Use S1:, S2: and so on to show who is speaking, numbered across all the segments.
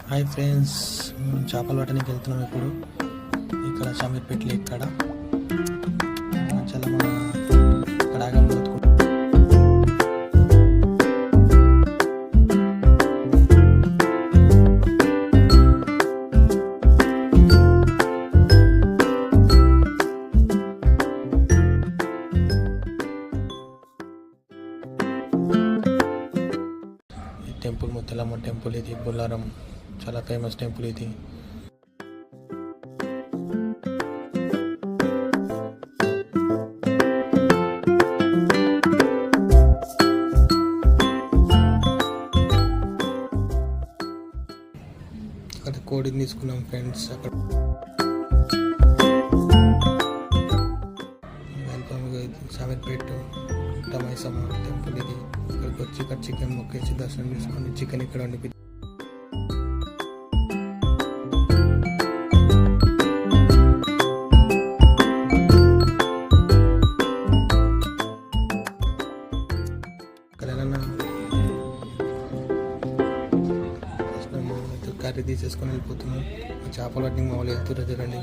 S1: Hi friends, చేపలు పట్టడానికి వెళ్తున్నాం. ఇప్పుడు ఇక్కడ షమీర్పేటలో ఇక్కడ చాలా మన ఇక్కడ టెంపుల్ ముత్యాలమ్మ టెంపుల్. ఇది బొల్లారం చాలా ఫేమస్ టెంపుల్ ఇది. అక్కడ కోడిని తీసుకున్నాం ఫ్రెండ్స్. అక్కడ షమీర్పేట మైసమ్మ టెంపుల్ ఇది. ఇక్కడికి వచ్చి ఇక్కడ చికెన్ మొక్కేసి దర్శనం చేసుకొని చికెన్ ఇక్కడ వండి కర్రీ తీసేసుకొని వెళ్ళిపోతున్నాం. చేపలు పట్టడానికి మామూలు వెళ్తున్నారు చూడండి.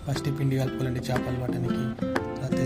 S1: ఫస్ట్ పిండి కలుపుకోవాలండి చేపలు పట్టడానికి. అది